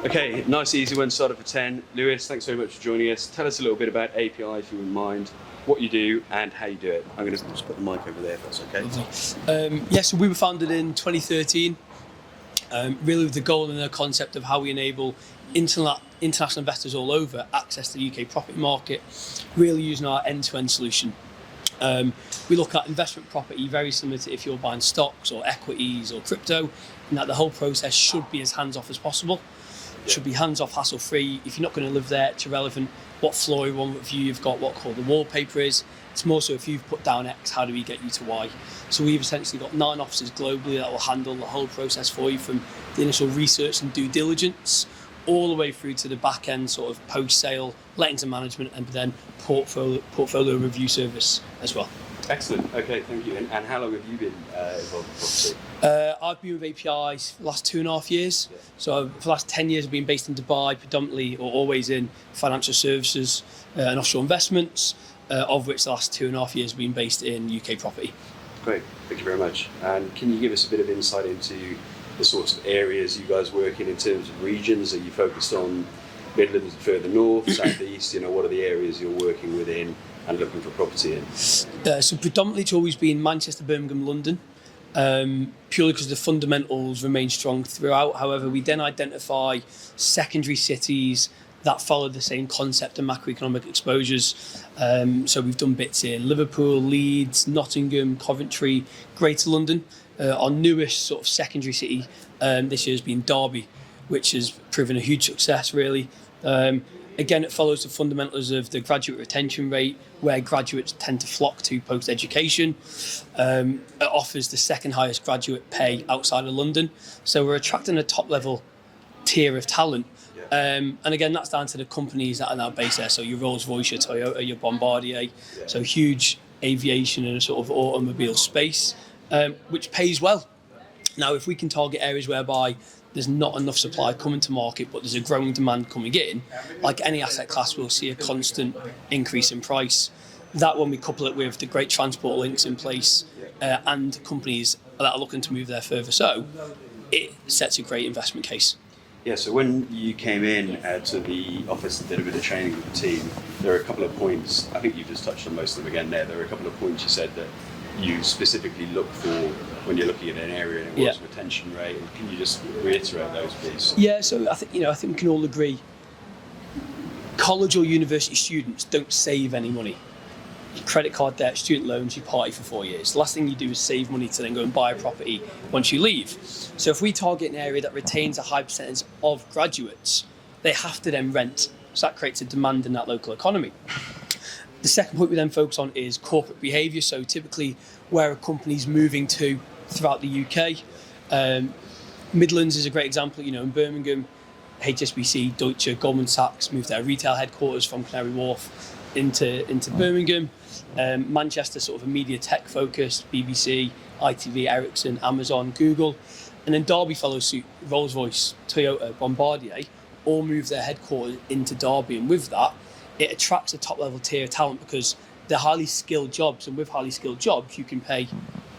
Okay, nice easy one, started for 10. Lewis, thanks very much for joining us. Tell us a little bit about API, if you wouldn't mind, what you do and how you do it. I'm going to just put the mic over there if that's okay. So we were founded in 2013, really with the goal and the concept of how we enable international investors all over access to the UK property market, really using our end-to-end solution. We look at investment property very similar to if you're buying stocks or equities or crypto, and that the whole process should be as hands-off as possible. It should be hands-off, hassle-free. If you're not going to live there, it's irrelevant what floor you're on, what view you've got, what colour the wallpaper is. It's more so if you've put down X, how do we get you to Y? So we've essentially got 9 offices globally that will handle the whole process for you, from the initial research and due diligence all the way through to the back end sort of post-sale lettings and management, and then portfolio review service as well. Excellent. Okay, thank you. And how long have you been involved with property? I've been with API for the last 2.5 years. Yeah. So for the last 10 years I've been based in Dubai, predominantly or always in financial services and offshore investments, of which the last 2.5 years have been based in UK property. Great, thank you very much. And can you give us a bit of insight into the sorts of areas you guys work in terms of regions? Are you focused on Midlands, further north, south east? What are the areas you're working within and looking for property in? So predominantly it's always been Manchester, Birmingham, London, purely because the fundamentals remain strong throughout. However, we then identify secondary cities that follow the same concept and macroeconomic exposures. So we've done bits in Liverpool, Leeds, Nottingham, Coventry, Greater London. Our newest sort of secondary city this year has been Derby, which has proven a huge success, really. Again, it follows the fundamentals of the graduate retention rate, where graduates tend to flock to post-education. It offers the second highest graduate pay outside of London. So we're attracting a top-level tier of talent. And again, that's down to the companies that are now based there. So your Rolls-Royce, your Toyota, your Bombardier. So huge aviation and a sort of automobile space, which pays well. Now, if we can target areas whereby there's not enough supply coming to market, but there's a growing demand coming in, like any asset class, we'll see a constant increase in price. That, when we couple it with the great transport links in place and companies that are looking to move there further, so it sets a great investment case. Yeah, so when you came in to the office and did a bit of training with the team, there are a couple of points, I think you've just touched on most of them again there, there are a couple of points you said that you specifically look for when you're looking at an area, and what's retention rate, and can you just reiterate those, please? Yeah, so I think we can all agree, college or university students don't save any money. Your credit card debt, student loans, you party for 4 years. The last thing you do is save money to then go and buy a property once you leave. So if we target an area that retains a high percentage of graduates, they have to then rent. So that creates a demand in that local economy. The second point we then focus on is corporate behaviour. So typically where a company's moving to throughout the UK. Midlands is a great example. In Birmingham, HSBC, Deutsche, Goldman Sachs moved their retail headquarters from Canary Wharf into Birmingham. Manchester, sort of a media tech focused, BBC, ITV, Ericsson, Amazon, Google. And then Derby follows suit. Rolls-Royce, Toyota, Bombardier all moved their headquarters into Derby, and with that it attracts a top level tier of talent because they're highly skilled jobs, and with highly skilled jobs you can pay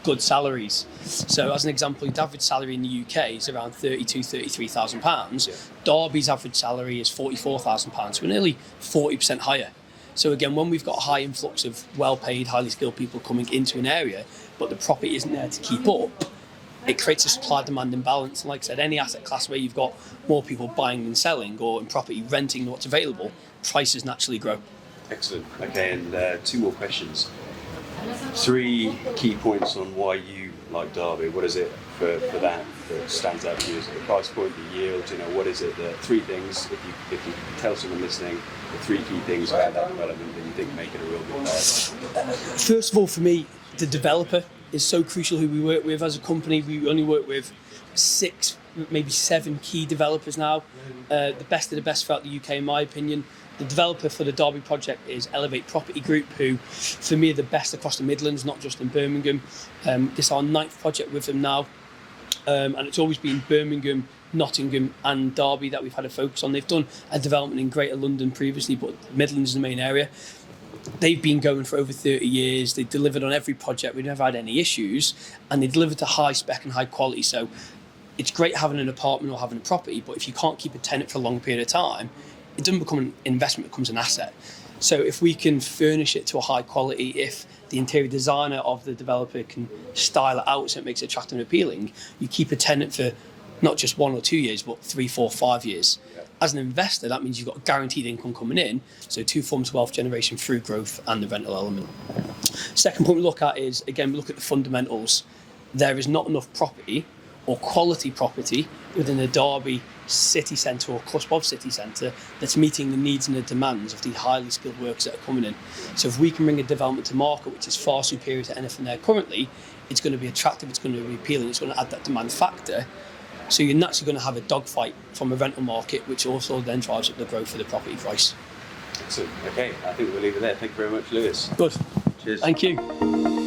good salaries. So as an example, the average salary in the UK is around £32,000-33,000. Derby's average salary is £44,000, so we're nearly 40% higher. So again, when we've got a high influx of well-paid, highly skilled people coming into an area, but the property isn't there to keep up, it creates a supply-demand imbalance. And like I said, any asset class where you've got more people buying than selling, or in property renting than what's available, prices naturally grow. Excellent. Okay, and 2 more questions. 3 key points on why you like Derby. What is it for that stands out to you? Is it the price point, the yield? What is it? The 3 things, if you tell someone listening, the 3 key things about that development that you think make it a real good buy? First of all, for me, the developer is so crucial who we work with as a company. We only work with 6, maybe 7 key developers now. The best of the best throughout the UK, in my opinion. The developer for the Derby project is Elevate Property Group, who, for me, are the best across the Midlands, not just in Birmingham. This is our 9th project with them now, and it's always been Birmingham, Nottingham and Derby that we've had a focus on. They've done a development in Greater London previously, but Midlands is the main area. They've been going for over 30 years. They delivered on every project. We've never had any issues, and they delivered to high spec and high quality. So it's great having an apartment or having a property, but if you can't keep a tenant for a long period of time, it doesn't become an investment, it becomes an asset. So if we can furnish it to a high quality, if the interior designer of the developer can style it out so it makes it attractive and appealing, you keep a tenant for not just 1 or 2 years, but 3, 4, 5 years. Yeah. As an investor, that means you've got guaranteed income coming in, so 2 forms of wealth generation through growth and the rental element. Second point we look at is, again, we look at the fundamentals. There is not enough property or quality property within the Derby city centre or cusp of city centre that's meeting the needs and the demands of the highly skilled workers that are coming in. So if we can bring a development to market which is far superior to anything there currently, it's going to be attractive, it's going to be appealing, it's going to add that demand factor. So you're naturally going to have a dogfight from a rental market, which also then drives up the growth of the property price. Excellent. Okay, I think we'll leave it there. Thank you very much, Lewis. Good. Cheers. Thank you.